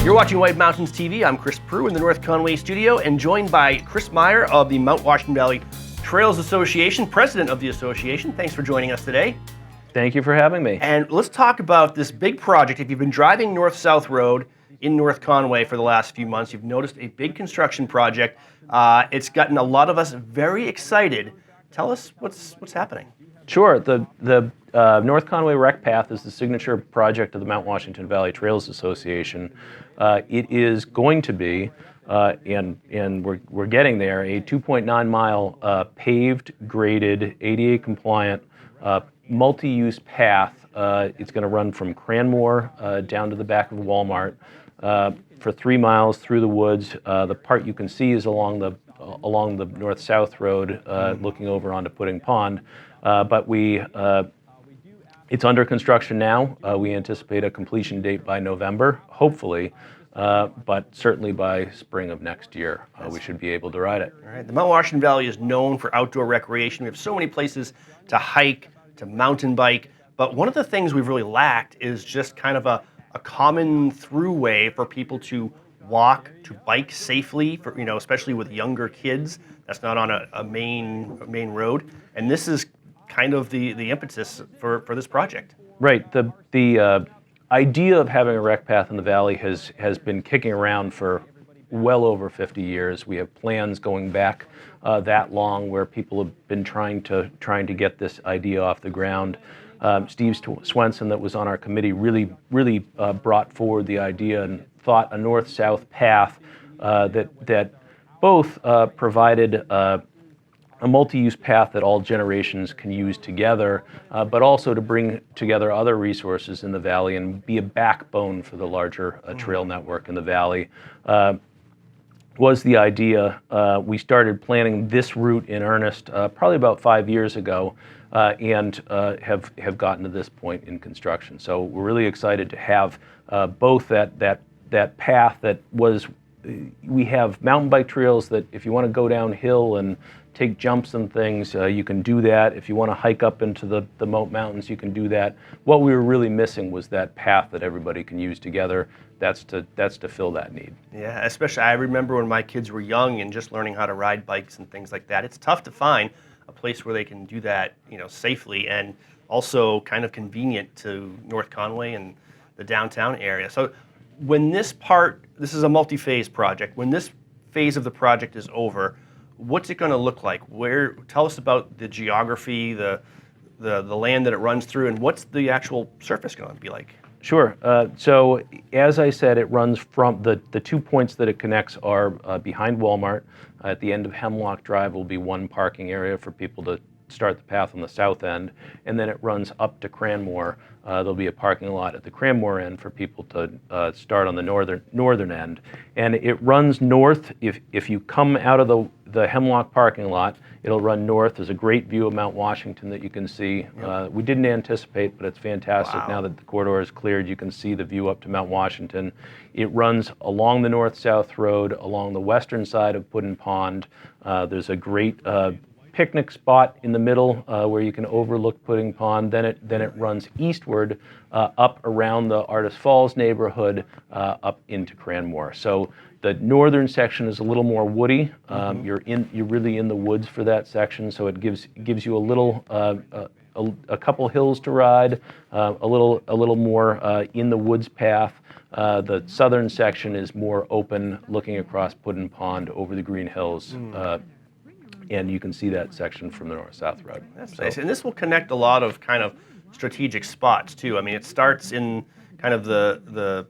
You're watching White Mountains TV. I'm Chris Prue in the North Conway studio and joined by Chris Meyer of the Mount Washington Valley Trails Association, president of the association. Thanks for joining us today. Thank you for having me. And let's talk about this big project. If you've been driving North-South Road in North Conway for the last few months, you've noticed a big construction project. It's gotten a lot of us very excited. Tell us what's happening. Sure. The North Conway Rec Path is the signature project of the Mount Washington Valley Trails Association. It is going to be, and we're getting there, a 2.9 mile paved, graded, ADA compliant, multi-use path. It's going to run from Cranmore down to the back of Walmart for 3 miles through the woods. The part you can see is along the north-south road, looking over onto Pudding Pond. But it's under construction now. We anticipate a completion date by November, hopefully, but certainly by spring of next year, we should be able to ride it. All right. The Mount Washington Valley is known for outdoor recreation. We have so many places to hike, to mountain bike, but one of the things we've really lacked is just kind of a common throughway for people to walk, to bike safely, for, especially with younger kids. That's not on a main road, and this is kind of the impetus for this project. Right. The idea of having a rec path in the valley has been kicking around for well over 50 years. We have plans going back that long where people have been trying to get this idea off the ground. Steve Swenson, that was on our committee, really brought forward the idea and thought a north-south path that both provided a multi-use path that all generations can use together, but also to bring together other resources in the valley and be a backbone for the larger trail network in the valley. Was the idea. We started planning this route in earnest probably about 5 years ago, and have gotten to this point in construction. So we're really excited to have both that path that was. We have mountain bike trails that if you want to go downhill and take jumps and things, you can do that. If you want to hike up into the Moat Mountains, you can do that. What we were really missing was that path that everybody can use together. That's to fill that need. Yeah, especially I remember when my kids were young and just learning how to ride bikes and things like that. It's tough to find a place where they can do that, safely and also kind of convenient to North Conway and the downtown area. So when this is a multi-phase project. When this phase of the project is over, what's it going to look like? Tell us about the geography, the land that it runs through, and what's the actual surface going to be like? Sure. So as I said, it runs from the 2 points that it connects are behind Walmart. At the end of Hemlock Drive will be one parking area for people to start the path on the south end, and then it runs up to Cranmore. There'll be a parking lot at the Cranmore end for people to start on the northern end. And it runs north. If you come out of the Hemlock parking lot, it'll run north. There's a great view of Mount Washington that you can see. Yep. We didn't anticipate, but it's fantastic. Wow. Now that the corridor is cleared, you can see the view up to Mount Washington. It runs along the north-south road, along the western side of Pudding Pond. There's a great picnic spot in the middle where you can overlook Pudding Pond. Then it runs eastward up around the Artist Falls neighborhood up into Cranmore. So the northern section is a little more woody. You're really in the woods for that section, so it gives you a little a couple hills to ride, a little more in the woods path. The southern section is more open, looking across Pudding Pond over the green hills. And you can see that section from the north-south road. That's nice. And this will connect a lot of kind of strategic spots too. I mean, it starts in kind of the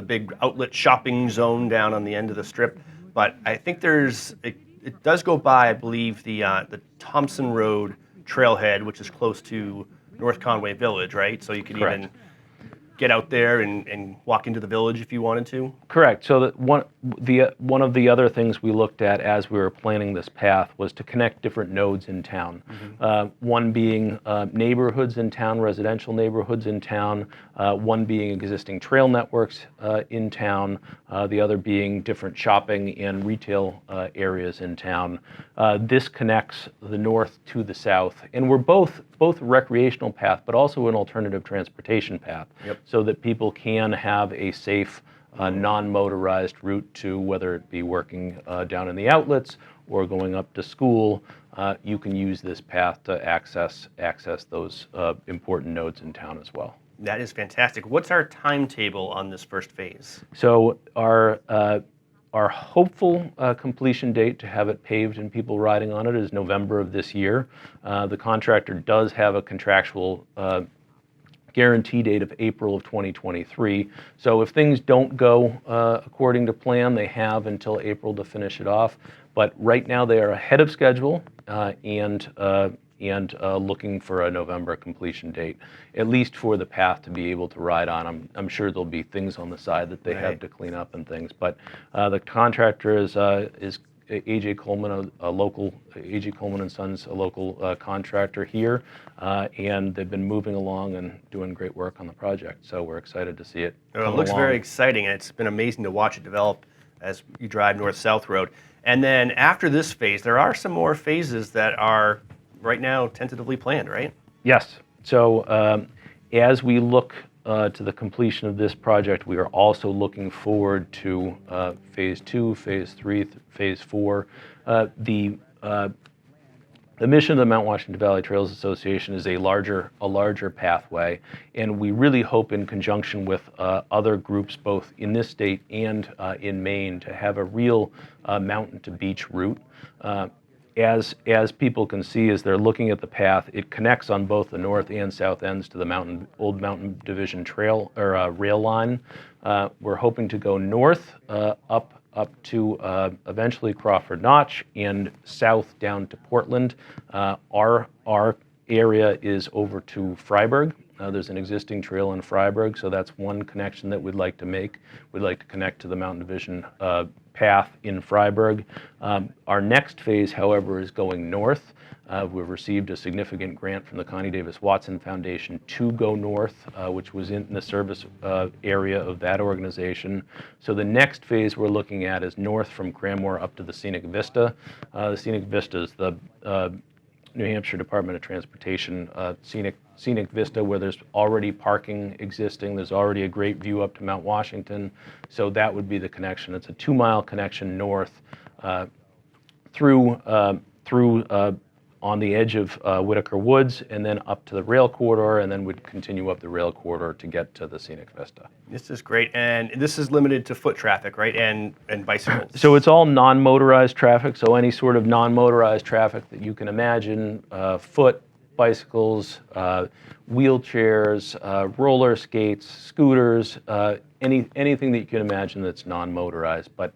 big outlet shopping zone down on the end of the strip, but I think it does go by, I believe, the Thompson Road trailhead, which is close to North Conway Village, right? So you could Correct. even get out there and walk into the village if you wanted to? Correct. So one of the other things we looked at as we were planning this path was to connect different nodes in town. Mm-hmm. One being neighborhoods in town, residential neighborhoods in town, one being existing trail networks in town, the other being different shopping and retail areas in town. This connects the north to the south, and we're both a recreational path, but also an alternative transportation path, yep. So that people can have a safe non-motorized route to, whether it be working down in the outlets or going up to school, you can use this path to access those important nodes in town as well. That is fantastic. What's our timetable on this first phase? So our hopeful completion date to have it paved and people riding on it is November of this year. The contractor does have a contractual guarantee date of April of 2023. So if things don't go according to plan, they have until April to finish it off. But right now they are ahead of schedule and looking for a November completion date, at least for the path to be able to ride on. I'm sure there'll be things on the side that they have to clean up and things. But the contractor is A.J. Coleman, A.J. Coleman and Sons, a local contractor here, and they've been moving along and doing great work on the project. So we're excited to see it. It looks very exciting, and it's been amazing to watch it develop as you drive North-South Road. And then after this phase, there are some more phases that are right now tentatively planned, right? Yes. So as we look to the completion of this project, we are also looking forward to phase 2, phase 3, phase 4. The mission of the Mount Washington Valley Trails Association is a larger pathway, and we really hope, in conjunction with other groups both in this state and in Maine, to have a real mountain to beach route. As people can see as they're looking at the path, it connects on both the north and south ends to the old Mountain Division Trail or rail line. We're hoping to go north up to eventually Crawford Notch and south down to Portland. Our area is over to Freiburg. There's an existing trail in Freiburg, so that's one connection that we'd like to make. We'd like to connect to the Mountain Division path in Freiburg. Our next phase, however, is going north. We've received a significant grant from the Connie Davis Watson Foundation to go north, which was in the service area of that organization. So the next phase we're looking at is north from Cranmore up to the Scenic Vista. The Scenic Vista is the New Hampshire Department of Transportation scenic vista, where there's already parking existing. There's already a great view up to Mount Washington. So that would be the connection. It's a 2-mile connection north through on the edge of Whitaker Woods, and then up to the rail corridor, and then we'd continue up the rail corridor to get to the Scenic Vista. This is great, and this is limited to foot traffic, right, and bicycles? So it's all non-motorized traffic, so any sort of non-motorized traffic that you can imagine, foot, bicycles, wheelchairs, roller skates, scooters, anything that you can imagine that's non-motorized, but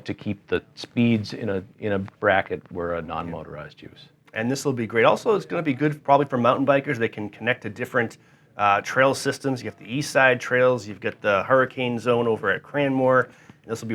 to keep the speeds in a bracket where a non-motorized use. And this will be great. Also, it's going to be good probably for mountain bikers. They can connect to different trail systems. You have the east side trails. You've got the hurricane zone over at Cranmore. And this will be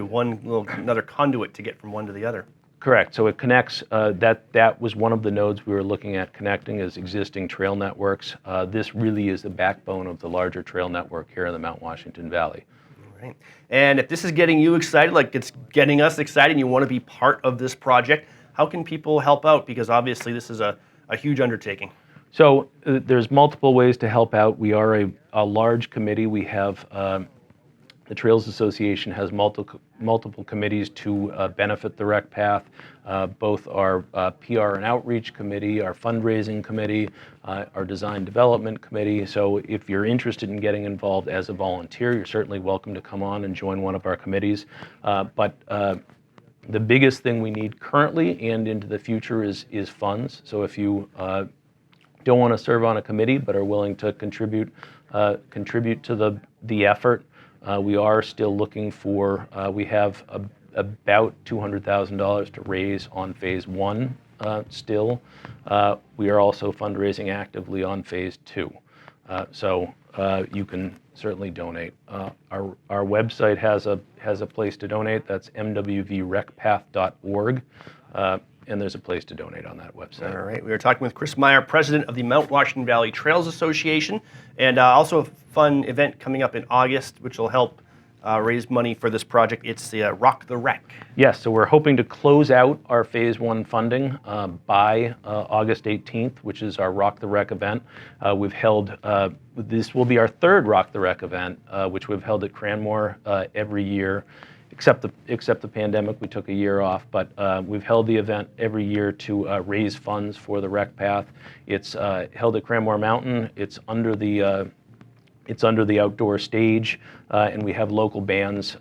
another conduit to get from one to the other. Correct. So it connects. That was one of the nodes we were looking at connecting as existing trail networks. This really is the backbone of the larger trail network here in the Mount Washington Valley. All right. And if this is getting you excited, like it's getting us excited, and you want to be part of this project, how can people help out? Because obviously this is a huge undertaking. So there's multiple ways to help out. We are a large committee. We have the Trails Association has multiple committees to benefit the rec path. Both our PR and outreach committee, our fundraising committee, our design development committee. So if you're interested in getting involved as a volunteer, you're certainly welcome to come on and join one of our committees. But the biggest thing we need currently and into the future is funds. So if you don't want to serve on a committee but are willing to contribute to the effort, we are still looking for, we have about $200,000 to raise on phase 1 still. We are also fundraising actively on phase 2. So you can certainly donate. Our website has a place to donate. That's mwvrecpath.org. And there's a place to donate on that website. All right. We were talking with Chris Meyer, president of the Mount Washington Valley Trails Association, and also a fun event coming up in August, which will help raise money for this project. It's the Rock the Wreck. Yes, so we're hoping to close out our Phase 1 funding by August 18th, which is our Rock the Wreck event. We've held, this will be our third Rock the Wreck event, which we've held at Cranmore every year, except the pandemic. We took a year off, but we've held the event every year to raise funds for the Wreck Path. It's held at Cranmore Mountain. It's under the outdoor stage, and we have local bands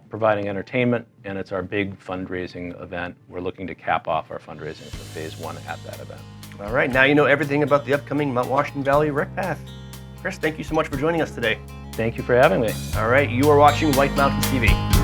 providing entertainment, and it's our big fundraising event. We're looking to cap off our fundraising for Phase 1 at that event. All right, now you know everything about the upcoming Mount Washington Valley Wreck Path. Chris, thank you so much for joining us today. Thank you for having me. All right, you are watching White Mountains TV.